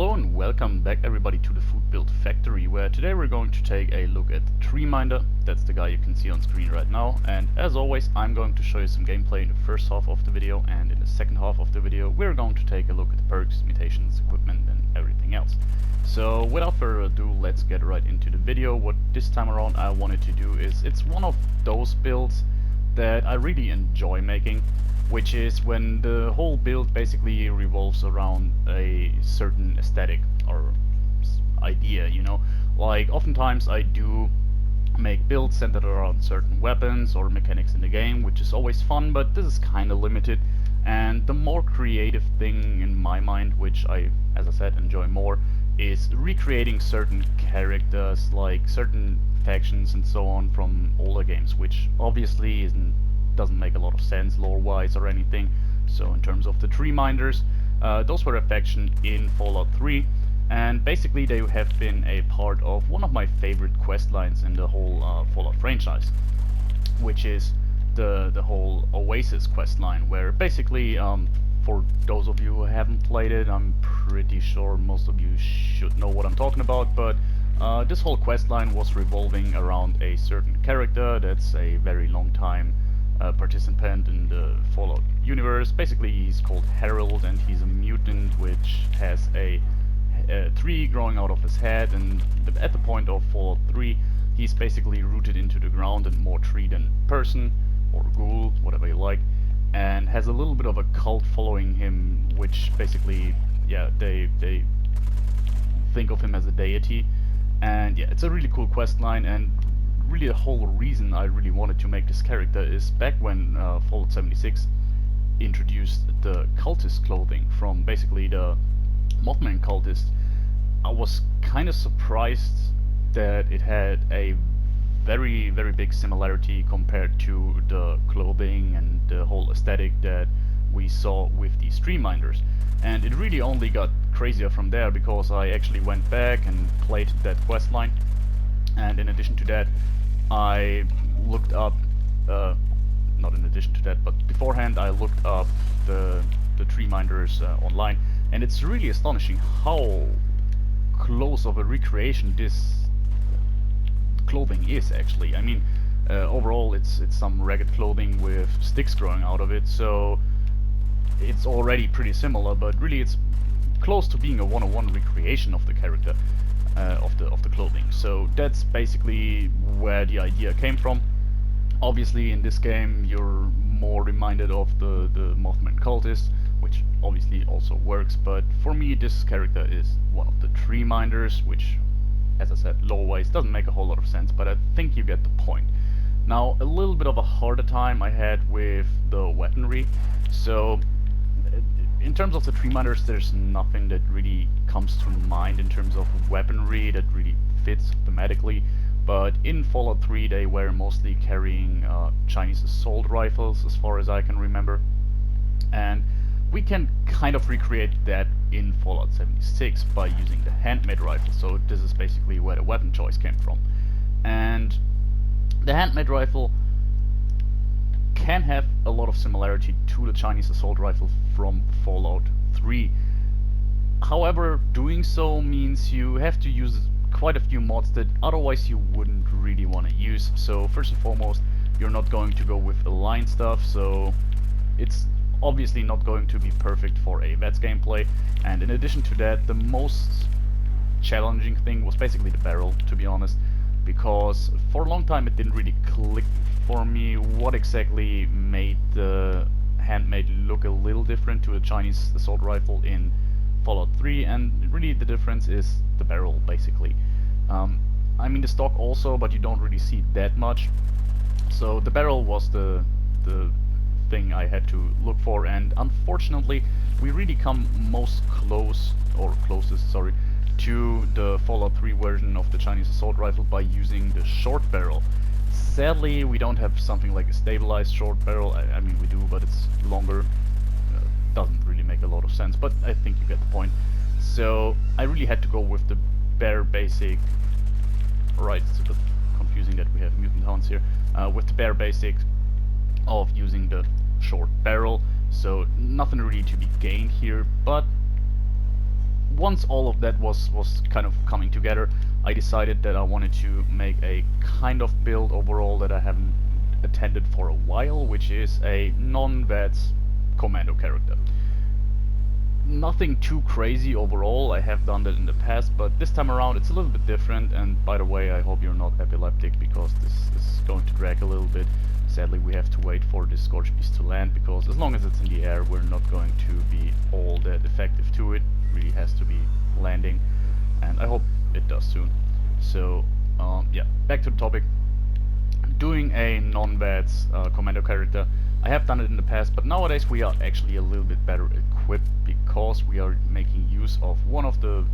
Hello and welcome back everybody to the Foodbuild factory, where today we're going to take a look at Treeminder. That's the guy you can see on screen right now, and as always I'm going to show you some gameplay in the first half of the video, and in the second half of the video we're going to take a look at the perks, mutations, equipment and everything else. So without further ado, let's get right into the video. What this time around I wanted to do is, it's one of those builds that I really enjoy making, which is when the whole build basically revolves around a certain aesthetic or idea, you know. Like, oftentimes I do make builds centered around certain weapons or mechanics in the game, which is always fun, but this is kinda limited. And the more creative thing in my mind, which I, as I said, enjoy more, is recreating certain characters, like certain factions and so on from older games, which obviously doesn't make a lot of sense lore-wise or anything. So in terms of the Treeminders, those were a faction in Fallout 3, and basically they have been a part of one of my favorite quest lines in the whole Fallout franchise, which is the whole Oasis quest line, where basically, for those of you who haven't played it, I'm pretty sure most of you should know what I'm talking about, but this whole quest line was revolving around a certain character that's a very long time participant in the Fallout universe. Basically he's called Harold, and he's a mutant which has a tree growing out of his head, and at the point of Fallout 3 he's basically rooted into the ground and more tree than person, or ghoul, whatever you like, and has a little bit of a cult following him, which basically, yeah, they think of him as a deity. And yeah, it's a really cool quest line, and really the whole reason I really wanted to make this character is back when Fallout 76 introduced the cultist clothing from basically the Mothman cultist. I was kind of surprised that it had a very big similarity compared to the clothing and the whole aesthetic that we saw with the Treeminders. And it really only got crazier from there, because I actually went back and played that quest line, and in addition to that I looked up, not in addition to that, but beforehand I looked up the Treeminders online, and it's really astonishing how close of a recreation this clothing is actually. I mean, overall it's some ragged clothing with sticks growing out of it, so it's already pretty similar, but really it's close to being a one-on-one recreation of the character, of the clothing. So that's basically where the idea came from. Obviously in this game you're more reminded of the Mothman cultist, which obviously also works, but for me this character is one of the Treeminders, which, as I said, lore-wise doesn't make a whole lot of sense, but I think you get the point. Now, a little bit of a harder time I had with the weaponry. So in terms of the Treeminders, there's nothing that really comes to mind in terms of weaponry that really fits thematically, but in Fallout 3 they were mostly carrying Chinese assault rifles, as far as I can remember, and we can kind of recreate that in Fallout 76 by using the Handmade rifle. So this is basically where the weapon choice came from, and the Handmade rifle can have a lot of similarity to the Chinese assault rifle from Fallout 3. However, doing so means you have to use quite a few mods that otherwise you wouldn't really want to use. So first and foremost, you're not going to go with aligned stuff, so it's obviously not going to be perfect for a VATS gameplay. And in addition to that, the most challenging thing was basically the barrel, to be honest, because for a long time it didn't really click for me what exactly made the Handmade look a little different to a Chinese assault rifle in Fallout 3, and really the difference is the barrel, basically. I mean the stock also, but you don't really see that much. So the barrel was the thing I had to look for, and unfortunately we really come most closest, sorry, to the Fallout 3 version of the Chinese assault rifle by using the short barrel. Sadly, we don't have something like a stabilized short barrel. I mean, we do, but it's longer. Doesn't really make a lot of sense, but I think you get the point. So I really had to go with the bare basic. Right, it's a bit confusing that we have mutant hounds here. With the bare basic of using the short barrel, so nothing really to be gained here, but once all of that was kind of coming together, I decided that I wanted to make a kind of build overall that I haven't attended for a while, which is a non-vats commando character. Nothing too crazy overall, I have done that in the past, but this time around it's a little bit different. And by the way, I hope you're not epileptic, because this is going to drag a little bit. Sadly, we have to wait for this Scorch Beast to land, because as long as it's in the air, we're not going to be all that effective to it. Really has to be landing, and I hope it does soon. So yeah, back to the topic. Doing a non-vats commando character, I have done it in the past, but nowadays we are actually a little bit better equipped, because we are making use of one of the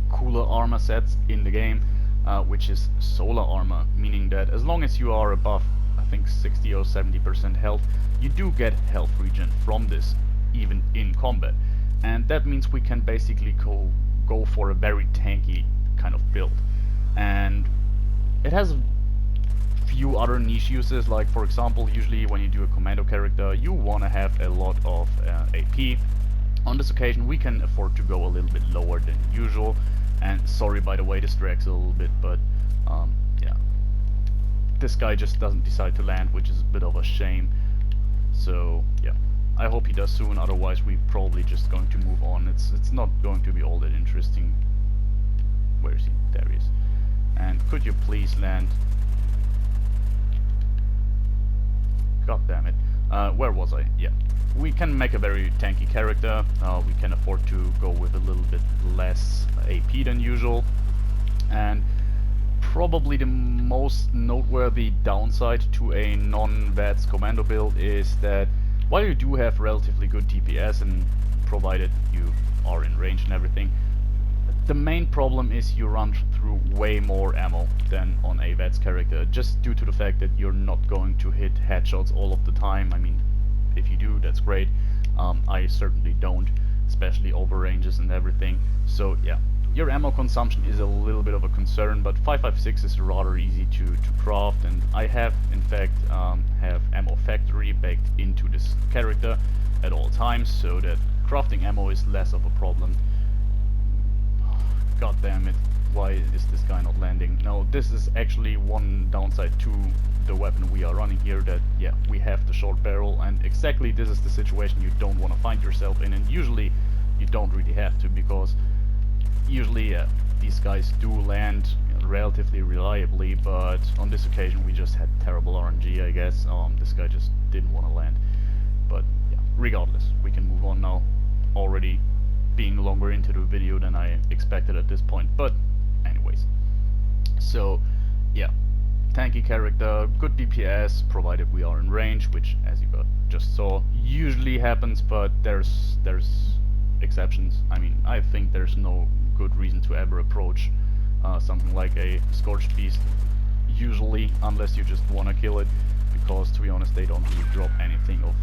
cooler armor sets in the game, which is solar armor, meaning that as long as you are above, I think, 60 or 70% health, you do get health regen from this, even in combat. And that means we can basically go for a very tanky kind of build. And it has a few other niche uses, like for example, usually when you do a commando character, you want to have a lot of AP. On this occasion we can afford to go a little bit lower than usual, and sorry by the way this drags a little bit, but yeah, this guy just doesn't decide to land, which is a bit of a shame. So yeah, I hope he does soon, otherwise we're probably just going to move on. It's not going to be all that interesting. Where is he? There he is. And could you please land? God damn it. Where was I? Yeah. We can make a very tanky character. We can afford to go with a little bit less AP than usual. And probably the most noteworthy downside to a non-vats commando build is that while you do have relatively good DPS, and provided you are in range and everything, the main problem is you run through way more ammo than on a VATS character, just due to the fact that you're not going to hit headshots all of the time. I mean, if you do, that's great. I certainly don't, especially over ranges and everything. So yeah, your ammo consumption is a little bit of a concern, but 5.56 is rather easy to craft, and I have in fact have ammo factory baked into this character at all times, so that crafting ammo is less of a problem. God damn it, why is this guy not landing? Now this is actually one downside to the weapon we are running here, that yeah, we have the short barrel, and exactly this is the situation you don't want to find yourself in. And usually you don't really have to, because usually these guys do land relatively reliably, but on this occasion we just had terrible RNG, I guess. This guy just didn't want to land. But yeah, regardless, we can move on now, already being longer into the video than I expected at this point. But anyways, so yeah, tanky character, good DPS, provided we are in range, which as you just saw usually happens, but there's exceptions. I mean, I think there's no good reason to ever approach something like a Scorched Beast usually, unless you just want to kill it, because to be honest they don't really drop anything of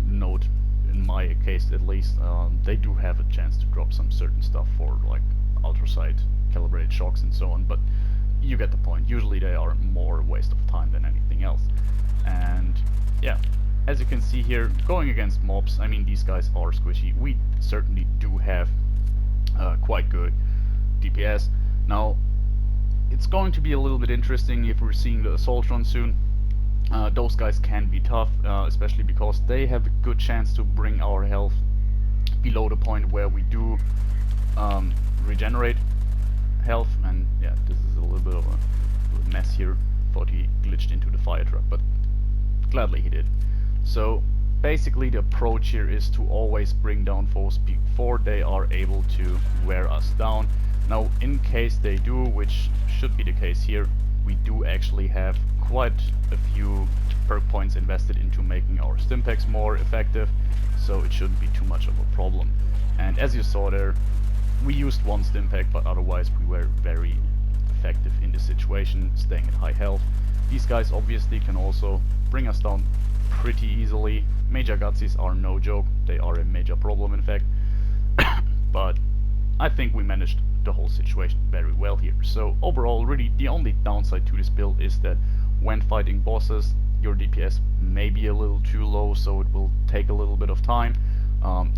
note. In my case at least, they do have a chance to drop some certain stuff for like ultrasight, calibrated shocks and so on, but you get the point. Usually they are more a waste of time than anything else. And yeah, as you can see here, going against mobs, I mean, these guys are squishy. We certainly do have quite good DPS. Now it's going to be a little bit interesting if we're seeing the assault run soon. Those guys can be tough, especially because they have a good chance to bring our health below the point where we do regenerate health. And yeah, this is a little bit of a mess here. Thought he glitched into the fire truck, but gladly he did. So basically the approach here is to always bring down foes before they are able to wear us down. Now in case they do, which should be the case here, we do actually have quite a few perk points invested into making our stimpaks more effective, so it shouldn't be too much of a problem. And as you saw there, we used one stimpak, but otherwise we were very effective in this situation, staying at high health. These guys obviously can also bring us down pretty easily. Major Gutsis are no joke, they are a major problem in fact. But I think we managed the whole situation very well here. So overall, really the only downside to this build is that when fighting bosses, your DPS may be a little too low, so it will take a little bit of time.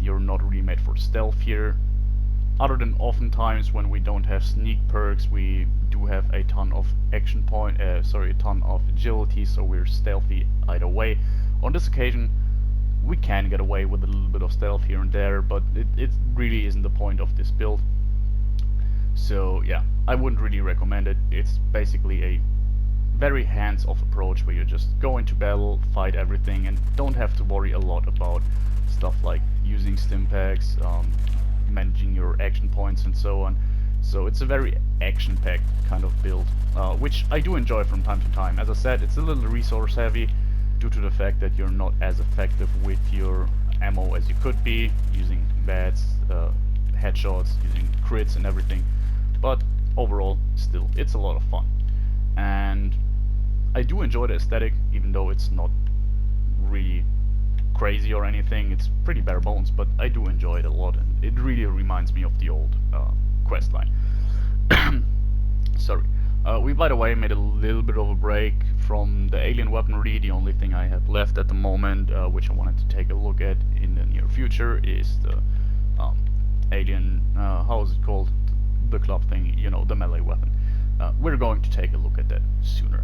You're not really made for stealth here. Other than oftentimes when we don't have sneak perks, we do have a ton of a ton of agility, so we're stealthy either way. On this occasion, we can get away with a little bit of stealth here and there, but it really isn't the point of this build. So yeah, I wouldn't really recommend it. It's basically a very hands-off approach where you just go into battle, fight everything, and don't have to worry a lot about stuff like using stim packs, managing your action points and so on. So it's a very action-packed kind of build, which I do enjoy from time to time. As I said, it's a little resource heavy due to the fact that you're not as effective with your ammo as you could be, using VATS, headshots, using crits and everything. But overall, still, it's a lot of fun. And I do enjoy the aesthetic, even though it's not really crazy or anything. It's pretty bare bones, but I do enjoy it a lot, and it really reminds me of the old quest line. Sorry. We, by the way, made a little bit of a break from the alien weaponry. The only thing I have left at the moment, which I wanted to take a look at in the near future, is the alien, how is it called? The club thing, you know, the melee weapon. We're going to take a look at that sooner.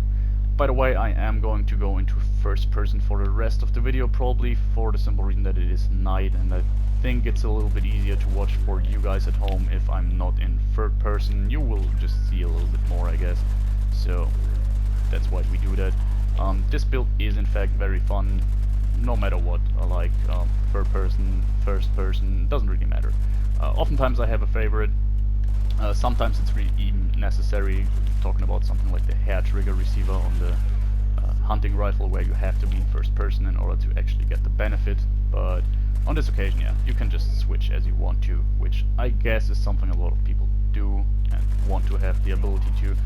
By the way, I am going to go into first person for the rest of the video, probably for the simple reason that it is night, and I think it's a little bit easier to watch for you guys at home if I'm not in third person. You will just see a little bit more, I guess. So that's why we do that. This build is in fact very fun, no matter what. I like third person, first person, doesn't really matter. Oftentimes I have a favorite. Sometimes it's really even necessary, talking about something like the hair trigger receiver on the hunting rifle, where you have to be in first person in order to actually get the benefit. But on this occasion, yeah, you can just switch as you want to, which I guess is something a lot of people do and want to have the ability to.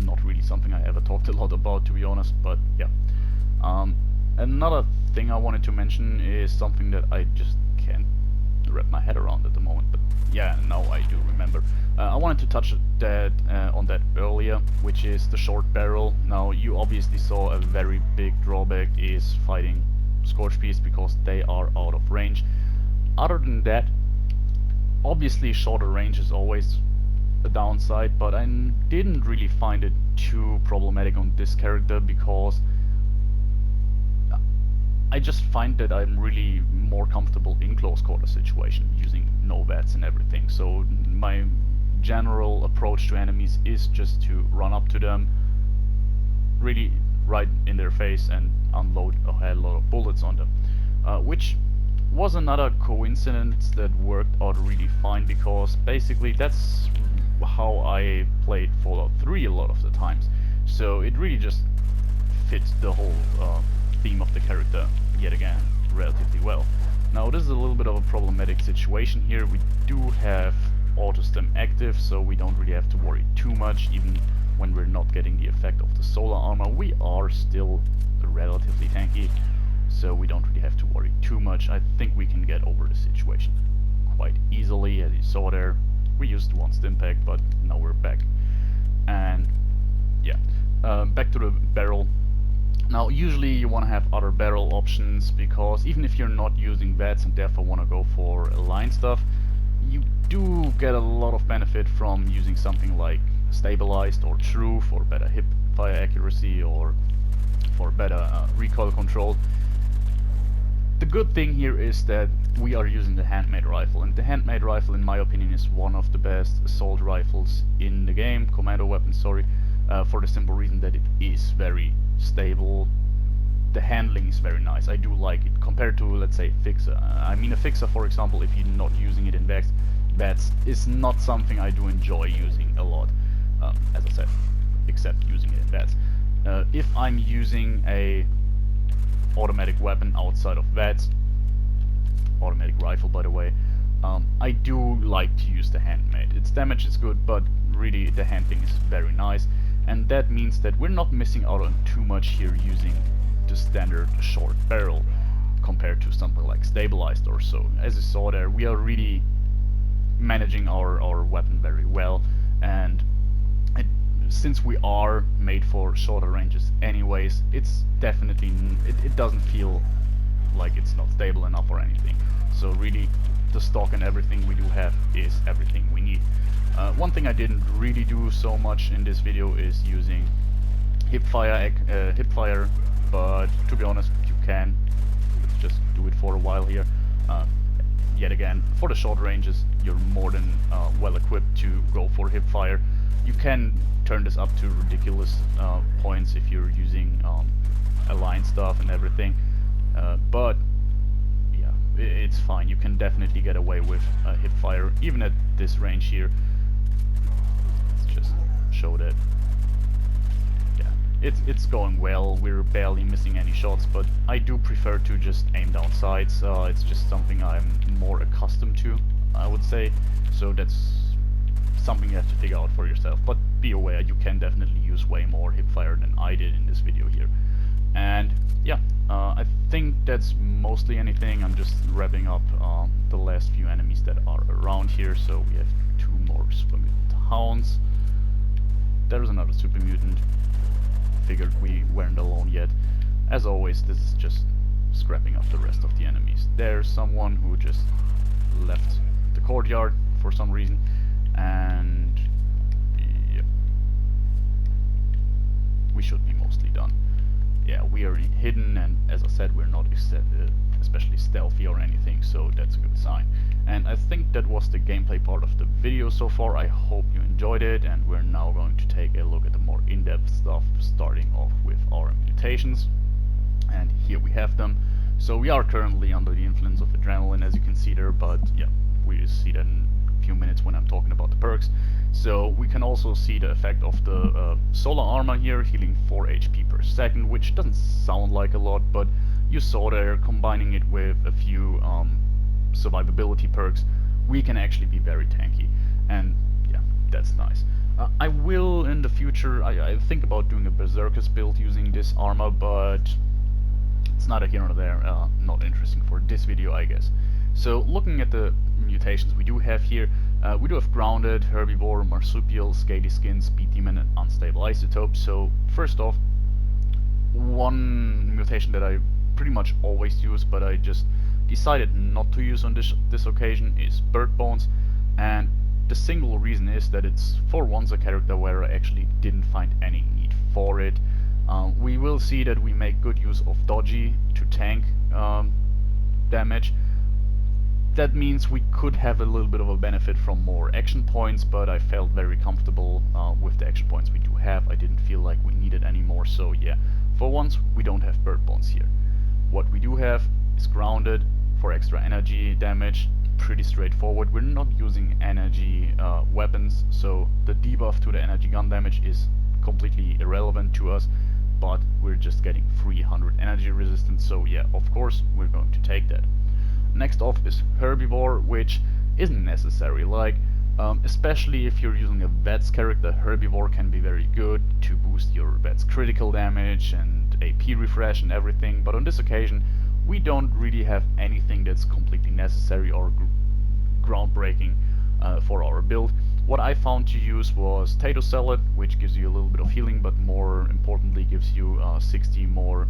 Not really something I ever talked a lot about, to be honest, but yeah. Another thing I wanted to mention is something that I just can't wrap my head around at the moment, but yeah, now I do remember. I wanted to touch that on that earlier, which is the short barrel. Now, you obviously saw a very big drawback is fighting Scorch Beasts because they are out of range. Other than that, obviously shorter range is always a downside, but I didn't really find it too problematic on this character because I just find that I'm really more comfortable in close quarter situation using no VATS and everything. So my general approach to enemies is just to run up to them, really right in their face, and unload a hell lot of bullets on them, which was another coincidence that worked out really fine, because basically that's how I played Fallout 3 a lot of the times. So it really just fits the whole theme of the character yet again relatively well. Now, this is a little bit of a problematic situation here. We do have auto stim active, so we don't really have to worry too much. Even when we're not getting the effect of the solar armor, we are still relatively tanky, so we don't really have to worry too much. I think we can get over the situation quite easily. As you saw there, we used one stim pack, but now we're back. And yeah, back to the barrel. Now, usually you want to have other barrel options, because even if you're not using VATS and therefore want to go for line stuff, you do get a lot of benefit from using something like stabilized or true for better hip fire accuracy or for better recoil control. The good thing here is that we are using the Handmade rifle, and the Handmade rifle, in my opinion, is one of the best assault rifles in the game, commando weapon, sorry, for the simple reason that it is very stable. The handling is very nice. I do like it compared to, let's say, Fixer. I mean, a Fixer, for example, if you're not using it in VATS, is not something I do enjoy using a lot, as I said, except using it in VATS. If I'm using a automatic weapon outside of VATS, automatic rifle by the way, I do like to use the Handmade. Its damage is good, but really the handling is very nice, and that means that we're not missing out on too much here using the standard short barrel compared to something like stabilized or so. As you saw there, we are really managing our weapon very well, and since we are made for shorter ranges anyways, it's definitely, it doesn't feel like it's not stable enough or anything. So really, the stock and everything we do have is everything we need. One thing I didn't really do so much in this video is using hipfire, but to be honest, you can. Let's just do it for a while here. Yet again, for the short ranges, you're more than well equipped to go for hipfire. You can turn this up to ridiculous points if you're using aligned stuff and everything, but yeah, it's fine. You can definitely get away with hipfire even at this range here. Let's just show that. Yeah, it's going well. We're barely missing any shots, but I do prefer to just aim down sights. It's just something I'm more accustomed to, I would say. So that's something you have to figure out for yourself, but be aware you can definitely use way more hipfire than I did in this video here. And yeah, I think that's mostly anything. I'm just wrapping up the last few enemies that are around here. So we have 2 more super mutant hounds. There's another super mutant. Figured we weren't alone yet. As always, this is just scrapping up the rest of the enemies. There's someone who just left the courtyard for some reason. And yeah, we should be mostly done. Yeah, we are hidden, and as I said, we're not especially stealthy or anything, so that's a good sign. And I think that was the gameplay part of the video so far. I hope you enjoyed it, and we're now going to take a look at the more in-depth stuff, starting off with our mutations. And here we have them. So we are currently under the influence of adrenaline, as you can see there, but yeah, we see that in few minutes when I'm talking about the perks. So we can also see the effect of the solar armor here, healing 4 HP per second, which doesn't sound like a lot, but you saw there, combining it with a few survivability perks, we can actually be very tanky, and yeah, that's nice. I will in the future, I think about doing a berserkers build using this armor, but it's neither here nor there, not interesting for this video, I guess. So looking at the mutations we do have here, we do have grounded, herbivore, marsupial, scaly skin, speed demon, and unstable isotope. So first off, one mutation that I pretty much always use, but I just decided not to use on this occasion, is bird bones. And the single reason is that it's for once a character where I actually didn't find any need for it. We will see that we make good use of dodgy to tank damage. That means we could have a little bit of a benefit from more action points, but I felt very comfortable with the action points we do have. I didn't feel like we needed any more, so yeah, for once we don't have bird bones here. What we do have is grounded for extra energy damage, pretty straightforward. We're not using energy weapons, so the debuff to the energy gun damage is completely irrelevant to us, but we're just getting 300 energy resistance, so yeah, of course we're going to take that. Next off is herbivore, which isn't necessary, like especially if you're using a vats character, herbivore can be very good to boost your vats critical damage and AP refresh and everything, but on this occasion we don't really have anything that's completely necessary or groundbreaking for our build. What I found to use was Tato Salad, which gives you a little bit of healing, but more importantly gives you 60 more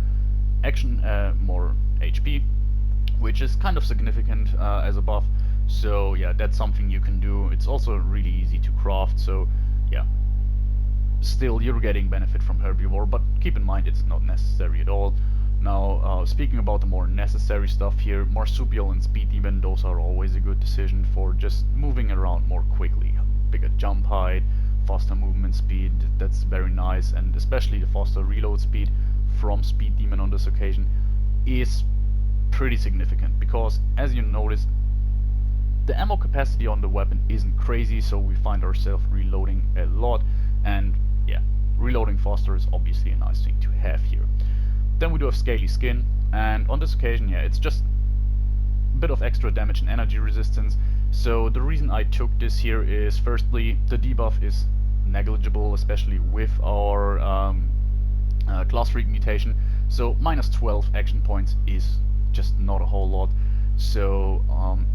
action, more HP, which is kind of significant as a buff. So yeah, that's something you can do. It's also really easy to craft, so yeah, still you're getting benefit from herbivore, but keep in mind it's not necessary at all. Now speaking about the more necessary stuff here, marsupial and speed demon, those are always a good decision for just moving around more quickly. Bigger jump height, faster movement speed, that's very nice, and especially the faster reload speed from speed demon on this occasion is pretty significant, because as you notice, the ammo capacity on the weapon isn't crazy, so we find ourselves reloading a lot, and yeah, reloading faster is obviously a nice thing to have here. Then we do have scaly skin, and on this occasion, yeah, it's just a bit of extra damage and energy resistance. So the reason I took this here is, firstly, the debuff is negligible, especially with our class freak mutation, so minus 12 action points is just not a whole lot. So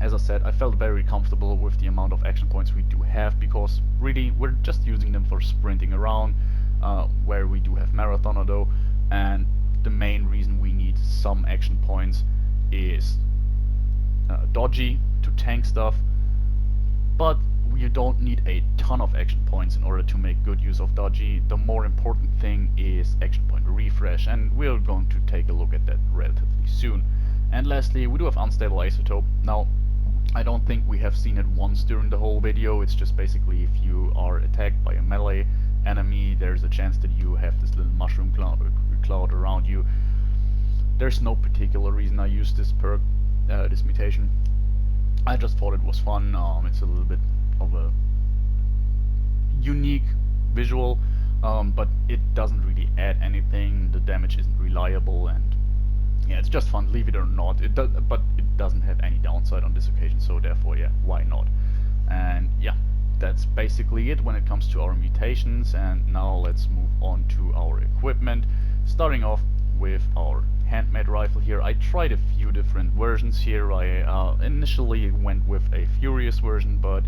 as I said, I felt very comfortable with the amount of action points we do have, because really we're just using them for sprinting around, where we do have marathoner though, and the main reason we need some action points is dodgy, to tank stuff, but you don't need a ton of action points in order to make good use of dodgy. The more important thing is action point refresh, and we're going to take a look at that relatively soon. And lastly, we do have unstable isotope. Now, I don't think we have seen it once during the whole video. It's just basically if you are attacked by a melee enemy, there's a chance that you have this little mushroom cloud around you. There's no particular reason I used this perk, this mutation. I just thought it was fun. It's a little bit of a unique visual, but it doesn't really add anything. The damage isn't reliable, and yeah, it's just fun, leave it or not. It does, but it doesn't have any downside on this occasion, so therefore, yeah, why not? And yeah, that's basically it when it comes to our mutations. And now let's move on to our equipment, starting off with our Handmade rifle here. I tried a few different versions here. I initially went with a Furious version, but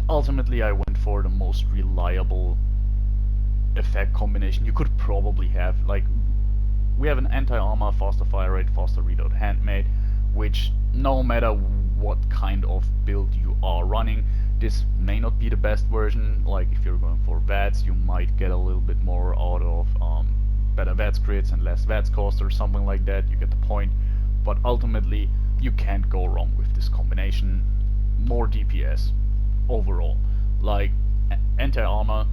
ultimately I went for the most reliable effect combination you could probably have. Like, we have an anti-armor, faster fire rate, faster reload Handmade, which no matter what kind of build you are running, this may not be the best version. Like, if you're going for VATS, you might get a little bit more out of better VATS crits and less VATS cost or something like that. You get the point. But ultimately, you can't go wrong with this combination. More DPS overall. Like, anti-armor,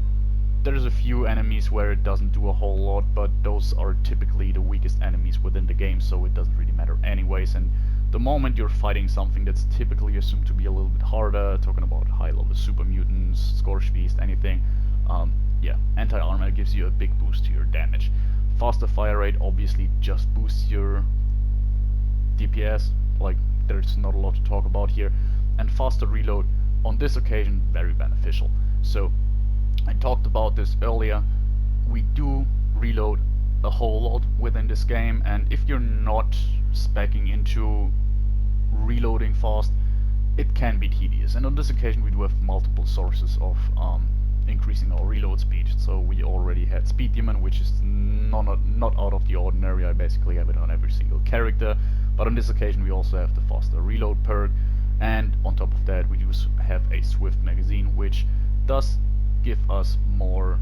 there's a few enemies where it doesn't do a whole lot, but those are typically the weakest enemies within the game, so it doesn't really matter anyways. And the moment you're fighting something that's typically assumed to be a little bit harder, talking about high-level super mutants, Scorch Beast, anything, yeah, anti-armor gives you a big boost to your damage. Faster fire rate obviously just boosts your DPS, like, there's not a lot to talk about here. And faster reload, on this occasion, very beneficial. So, I talked about this earlier, we do reload a whole lot within this game, and if you're not speccing into reloading fast, it can be tedious. And on this occasion we do have multiple sources of increasing our reload speed. So we already had Speed Demon, which is not out of the ordinary. I basically have it on every single character, but on this occasion we also have the faster reload perk, and on top of that we do have a Swift magazine, which does give us more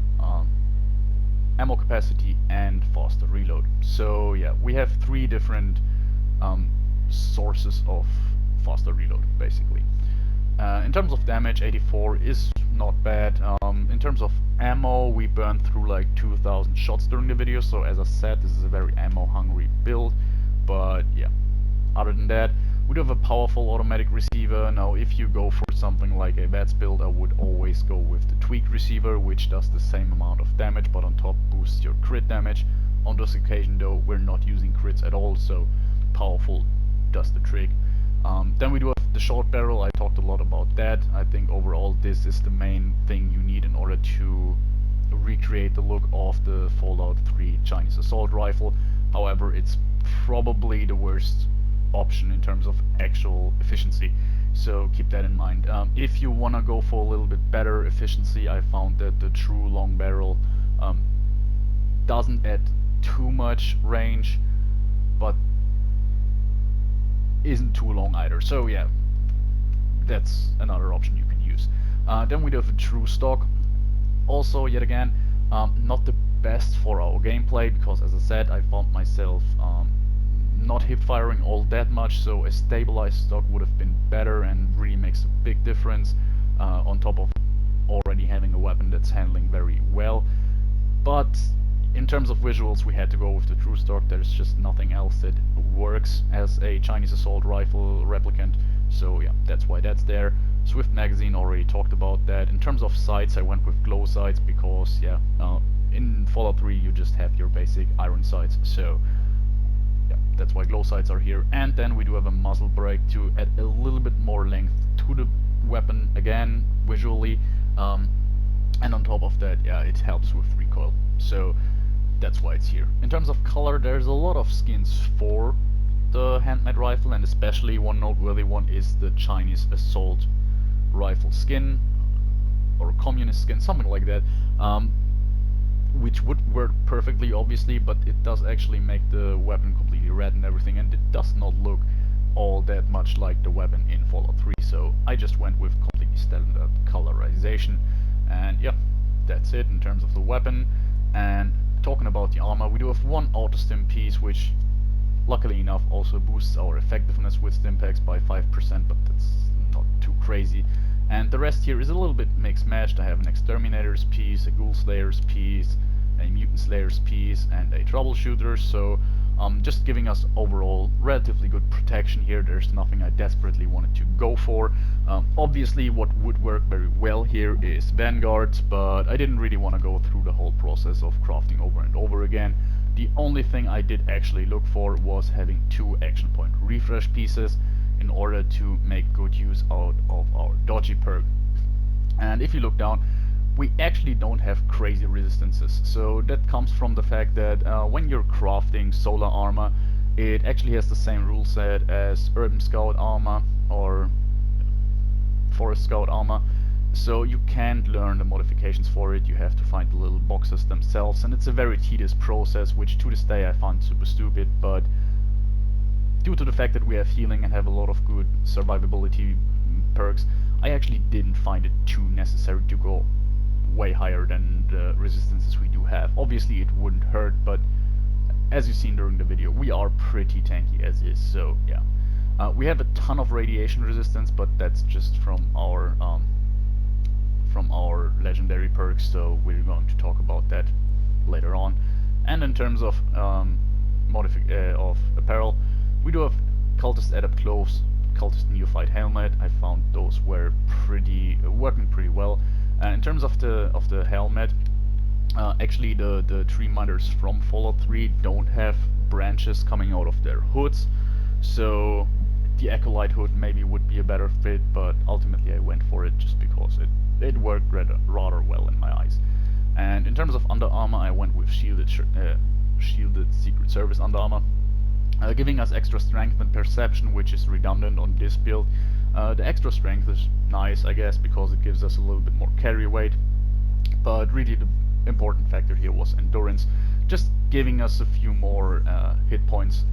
ammo capacity and faster reload. So yeah, we have three different sources of faster reload basically. In terms of damage, 84 is not bad. In terms of ammo, we burned through like 2,000 shots during the video, so as I said, this is a very ammo hungry build. But yeah, other than that, we do have a powerful automatic receiver. Now if you go for something like a VATS build, I would always go with the tweaked receiver, which does the same amount of damage but on top boosts your crit damage. On this occasion though, we're not using crits at all, so powerful does the trick. Then we do have the short barrel. I talked a lot about that. I think overall this is the main thing you need in order to recreate the look of the Fallout 3 Chinese assault rifle. However, it's probably the worst option in terms of actual efficiency, so keep that in mind. If you want to go for a little bit better efficiency, I found that the true long barrel doesn't add too much range, but isn't too long either, so yeah, that's another option you can use. Then we do have a true stock. Also, yet again, not the best for our gameplay, because as I said, I found myself not hip firing all that much, so a stabilized stock would have been better and really makes a big difference, on top of already having a weapon that's handling very well. But in terms of visuals, we had to go with the true stock. There's just nothing else that works as a Chinese assault rifle replicant, so yeah, that's why that's there. Swift magazine, already talked about that. In terms of sights, I went with glow sights because yeah, in Fallout 3 you just have your basic iron sights, so yeah, that's why glow sights are here. And then we do have a muzzle brake to add a little bit more length to the weapon, again visually, and on top of that, yeah, it helps with recoil, so that's why it's here. In terms of color, there's a lot of skins for the Handmade rifle, and especially one noteworthy one is the Chinese assault rifle skin, or communist skin, something like that, which would work perfectly obviously, but it does actually make the weapon completely red and everything, and it does not look all that much like the weapon in Fallout 3, so I just went with completely standard colorization. And yeah, that's it in terms of the weapon. And talking about the armor, we do have one auto stim piece, which luckily enough also boosts our effectiveness with stim packs by 5%, but that's not too crazy. And the rest here is a little bit mixed matched. I have an Exterminator's piece, a Ghoul Slayer's piece, a Mutant Slayer's piece, and a Troubleshooter, so just giving us overall relatively good protection here. There's nothing I desperately wanted to go for. Obviously what would work very well here is Vanguards, but I didn't really want to go through the whole process of crafting over and over again. The only thing I did actually look for was having 2 action point refresh pieces in order to make good use out of our dodgy perk. And if you look down, we actually don't have crazy resistances, so that comes from the fact that when you're crafting solar armor, it actually has the same rule set as Urban Scout armor or Forest Scout armor, so you can't learn the modifications for it. You have to find the little boxes themselves, and it's a very tedious process, which to this day I found super stupid, but due to the fact that we have healing and have a lot of good survivability perks, I actually didn't find it too necessary to go way higher than the resistances we do have. Obviously it wouldn't hurt, but as you've seen during the video, we are pretty tanky as is, so yeah. We have a ton of radiation resistance, but that's just from our legendary perks, so we're going to talk about that later on. And in terms of apparel, we do have Cultist Adept Clothes, Cultist Neophyte Helmet. I found those were working pretty well. In terms of the helmet, actually the Treeminders from Fallout 3 don't have branches coming out of their hoods, so the Acolyte hood maybe would be a better fit, but ultimately I went for it just because it worked rather well in my eyes. And in terms of under armor, I went with shielded Secret Service under armor, giving us extra strength and perception, which is redundant on this build. The extra strength is nice, I guess, because it gives us a little bit more carry weight, but really the important factor here was endurance, just giving us a few more hit points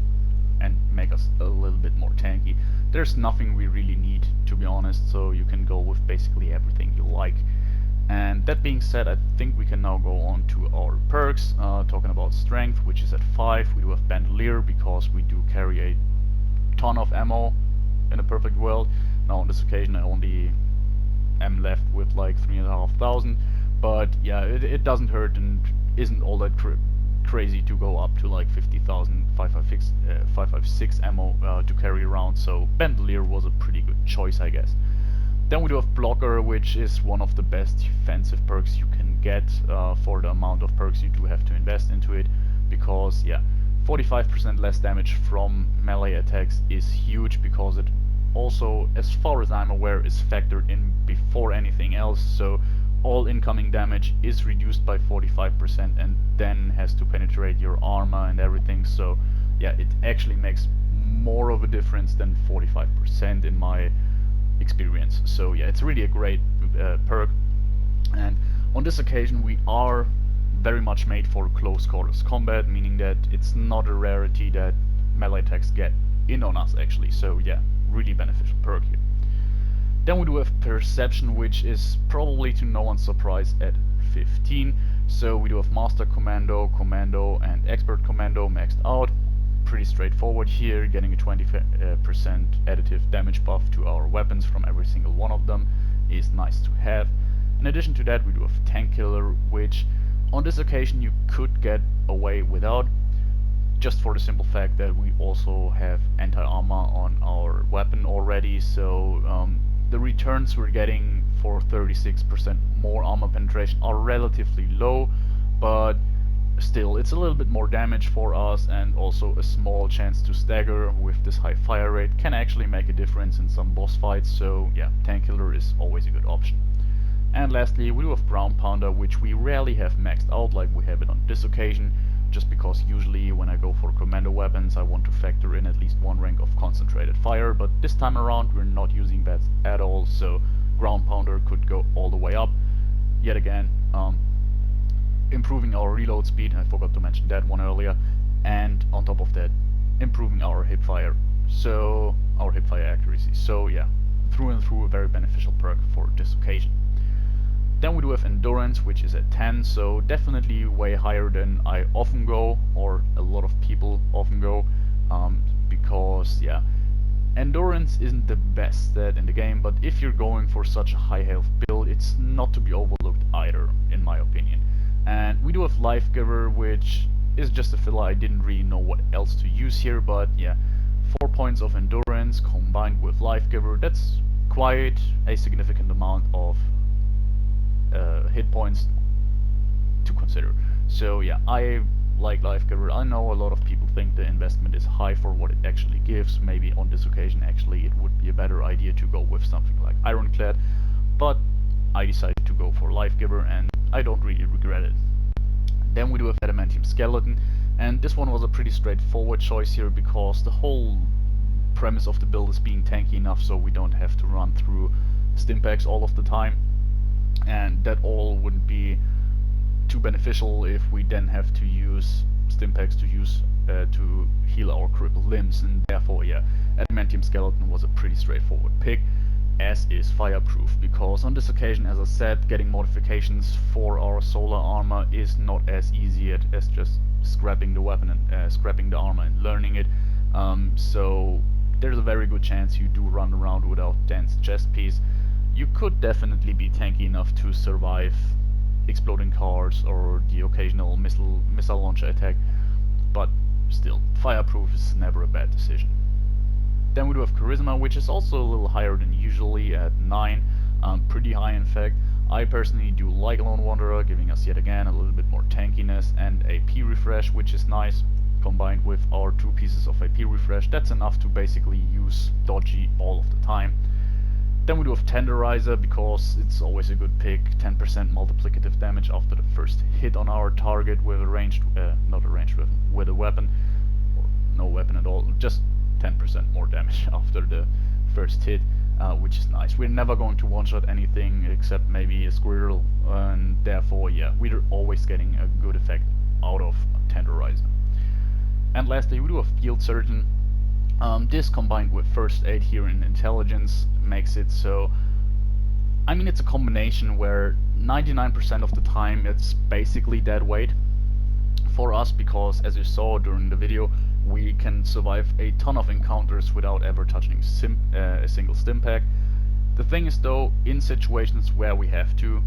and make us a little bit more tanky. There's nothing we really need, to be honest, so you can go with basically everything you like. And that being said, I think we can now go on to our perks, talking about strength, which is at 5. We do have Bandolier because we do carry a ton of ammo in a perfect world. Now on this occasion I only am left with like 3,500, but yeah, it doesn't hurt and isn't all that crazy to go up to like 50,000 556 ammo to carry around, so Bandolier was a pretty good choice, I guess. Then we do have Blocker, which is one of the best defensive perks you can get for the amount of perks you do have to invest into it, because yeah, 45% less damage from melee attacks is huge, because it also, as far as I'm aware, is factored in before anything else, so all incoming damage is reduced by 45% and then has to penetrate your armor and everything, so yeah, it actually makes more of a difference than 45% in my experience. So yeah, it's really a great perk, and on this occasion we are very much made for close quarters combat, meaning that it's not a rarity that melee attacks get in on us actually, so yeah, really beneficial perk here. Then we do have Perception, which is probably to no one's surprise at 15. So we do have Master Commando, Commando and Expert Commando maxed out. Pretty straightforward here, getting a 20% additive damage buff to our weapons from every single one of them is nice to have. In addition to that, we do have Tank Killer, which on this occasion you could get away without, just for the simple fact that we also have anti-armor on our weapon already, so the returns we're getting for 36% more armor penetration are relatively low, but still it's a little bit more damage for us, and also a small chance to stagger with this high fire rate can actually make a difference in some boss fights, so yeah, Tank Killer is always a good option. And lastly, we do have Ground Pounder, which we rarely have maxed out like we have it on this occasion, just because usually when I go for commando weapons I want to factor in at least one rank of concentrated fire, but this time around we're not using that at all, so Ground Pounder could go all the way up. Yet again, improving our reload speed, I forgot to mention that one earlier, and on top of that, improving our hip fire so our hipfire accuracy. So yeah, through and through a very beneficial perk for this occasion. Then we do have endurance, which is at 10, so definitely way higher than I often go, or a lot of people often go, because yeah, endurance isn't the best stat in the game, but if you're going for such a high health build, it's not to be overlooked either, in my opinion. And we do have Life Giver, which is just a filler. I didn't really know what else to use here, but yeah, 4 points of endurance combined with Life Giver, that's quite a significant amount of hit points to consider. So yeah, I like Life Giver. I know a lot of people think the investment is high for what it actually gives. Maybe on this occasion actually it would be a better idea to go with something like Ironclad, but I decided to go for Life Giver and I don't really regret it. Then we do have Adamantium Skeleton, and this one was a pretty straightforward choice here because the whole premise of the build is being tanky enough so we don't have to run through Stimpaks all of the time, and that all wouldn't be too beneficial if we then have to use Stimpaks to heal our crippled limbs, and therefore yeah, Adamantium Skeleton was a pretty straightforward pick, as is Fireproof, because on this occasion, as I said, getting modifications for our solar armor is not as easy as just scrapping the weapon and scrapping the armor and learning it, so there's a very good chance you do run around without dense chest piece. You could definitely be tanky enough to survive exploding cars or the occasional missile launcher attack, but still, Fireproof is never a bad decision. Then we do have Charisma, which is also a little higher than usually at 9, pretty high in fact. I personally do like Lone Wanderer, giving us yet again a little bit more tankiness, and AP Refresh, which is nice, combined with our 2 pieces of AP Refresh. That's enough to basically use Dodgy all of the time. Then we do have Tenderizer, because it's always a good pick. 10% multiplicative damage after the first hit on our target with a ranged, not a ranged weapon, with a weapon, or no weapon at all, just 10% more damage after the first hit, which is nice. We're never going to one-shot anything except maybe a squirrel, and therefore, yeah, we're always getting a good effect out of Tenderizer. And lastly, we do have Field Surgeon. This combined with First Aid here in Intelligence makes it so, I mean, it's a combination where 99% of the time it's basically dead weight for us, because as you saw during the video, we can survive a ton of encounters without ever touching a single Stimpak. The thing is though, in situations where we have to,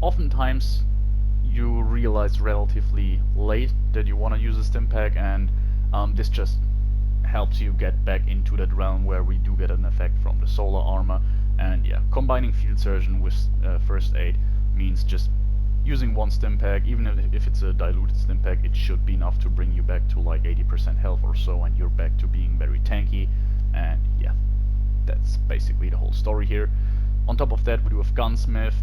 oftentimes you realize relatively late that you want to use a Stimpak, and this just helps you get back into that realm where we do get an effect from the solar armor. And yeah, combining Field Surgeon with First Aid means just using one Stimpak, even if it's a diluted Stimpak, it should be enough to bring you back to like 80% health or so, and you're back to being very tanky. And yeah, that's basically the whole story here. On top of that, we do have Gunsmith.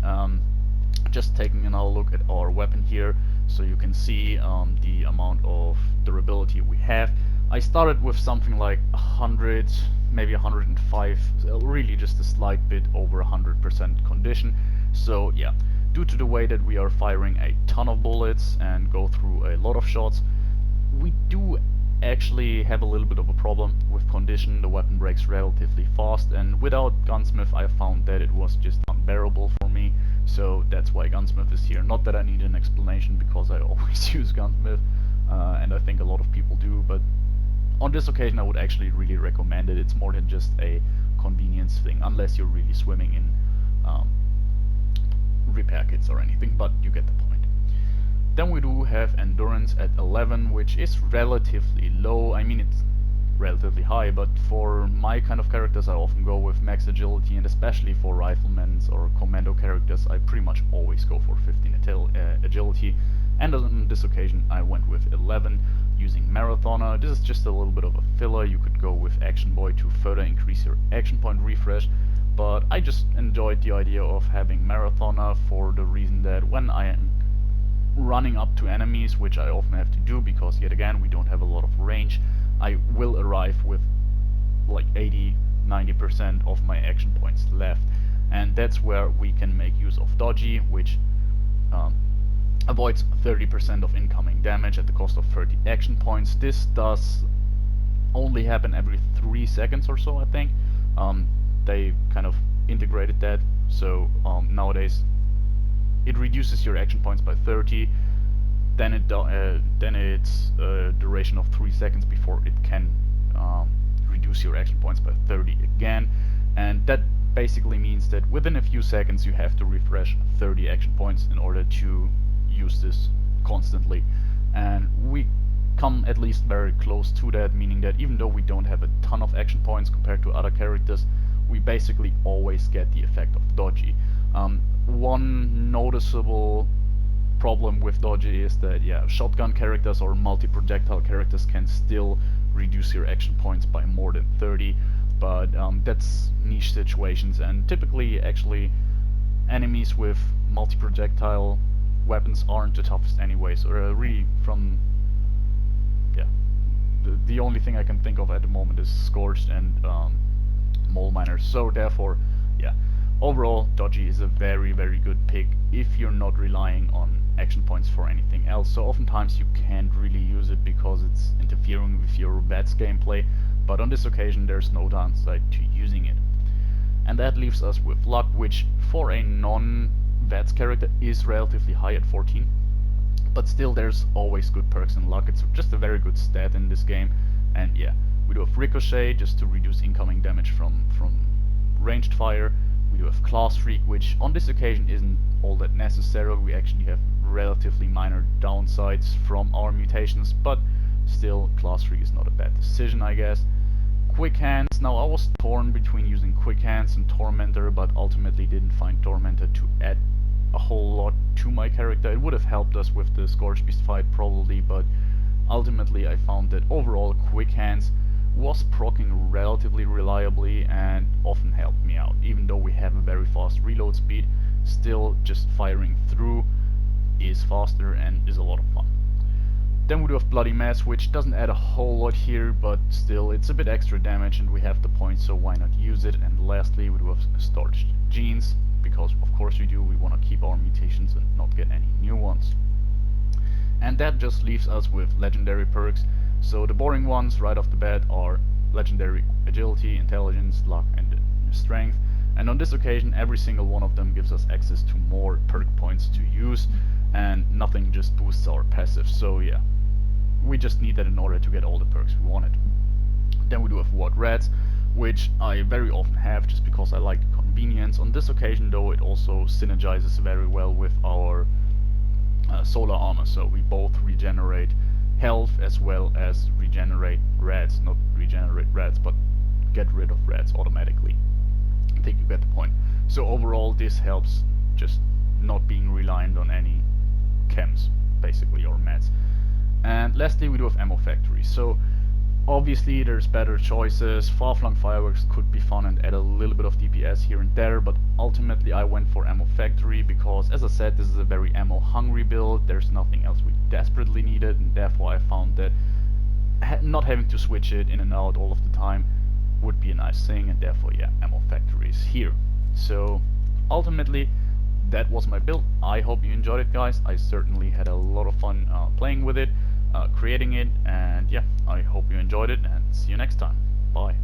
Just taking another look at our weapon here, so you can see the amount of durability we have. I started with something like 100, maybe 105, really just a slight bit over 100% condition. So yeah, due to the way that we are firing a ton of bullets and go through a lot of shots, we do actually have a little bit of a problem with condition. The weapon breaks relatively fast, and without Gunsmith I found that it was just unbearable for me. So that's why Gunsmith is here. Not that I need an explanation, because I always use Gunsmith, and I think a lot of people do, but on this occasion I would actually really recommend it. It's more than just a convenience thing, unless you're really swimming in repair kits or anything, but you get the point. Then we do have Endurance at 11, which is relatively low. I mean, it's relatively high, but for my kind of characters I often go with max agility, and especially for riflemen or commando characters I pretty much always go for 15 agility, and on this occasion I went with 11 using Marathoner. This is just a little bit of a filler. You could go with Action Boy to further increase your action point refresh, but I just enjoyed the idea of having Marathoner for the reason that when I am running up to enemies, which I often have to do because yet again we don't have a lot of range, I will arrive with like 80-90% of my action points left, and that's where we can make use of Dodgy, which avoids 30% of incoming damage at the cost of 30 action points. This does only happen every 3 seconds or so, I think. They kind of integrated that, so nowadays it reduces your action points by 30. Then it's a duration of 3 seconds before it can reduce your action points by 30 again, and that basically means that within a few seconds you have to refresh 30 action points in order to use this constantly, and we come at least very close to that, meaning that even though we don't have a ton of action points compared to other characters, we basically always get the effect of dodgy. One noticeable problem with dodgy is that, yeah, shotgun characters or multi-projectile characters can still reduce your action points by more than 30, but that's niche situations, and typically actually enemies with multi-projectile weapons aren't the toughest anyways, or really from, yeah, the only thing I can think of at the moment is Scorched and Mole Miners, so therefore, yeah, overall dodgy is a very good pick if you're not relying on action points for anything else. So oftentimes you can't really use it because it's interfering with your VATS gameplay, but on this occasion there's no downside to using it. And that leaves us with luck, which for a non-VATS character is relatively high at 14, but still there's always good perks in luck. It's just a very good stat in this game. And yeah, we do have Ricochet just to reduce incoming damage from ranged fire. We do have Claw Streak, which on this occasion isn't all that necessary. We actually have relatively minor downsides from our mutations, but still Claw Streak is not a bad decision, I guess. Quick Hands, now I was torn between using Quick Hands and Tormentor, but ultimately didn't find Tormentor to add a whole lot to my character. It would have helped us with the Scorched Beast fight probably, but ultimately I found that overall Quick Hands was proccing relatively reliably and often helped me out. Even though we have a very fast reload speed, still just firing through is faster and is a lot of fun. Then we do have Bloody Mess, which doesn't add a whole lot here, but still it's a bit extra damage and we have the points, so why not use it. And lastly we do have Starched Jeans, because of course we do, we want to keep our mutations and not get any new ones. And that just leaves us with legendary perks. So the boring ones right off the bat are legendary agility, intelligence, luck and strength, and on this occasion every single one of them gives us access to more perk points to use, and nothing just boosts our passive, so yeah, we just need that in order to get all the perks we wanted. Then we do have Ward Rats, which I very often have just because I like the convenience. On this occasion though, it also synergizes very well with our solar armor, so we both regenerate health as well as regenerate rats. Not regenerate rats, but get rid of rats automatically. I think you get the point. So overall this helps just not being reliant on any chems basically, or mats. And lastly we do have Ammo Factory. So obviously there's better choices. Far-flung fireworks could be fun and add a little bit of DPS here and there, but ultimately I went for Ammo Factory because, as I said, this is a very ammo hungry build. There's nothing else we desperately needed, and therefore I found that not having to switch it in and out all of the time would be a nice thing, and therefore yeah, Ammo Factory is here. So ultimately that was my build. I hope you enjoyed it, guys. I certainly had a lot of fun playing with it, creating it, and yeah, I hope you enjoyed it, and see you next time. Bye.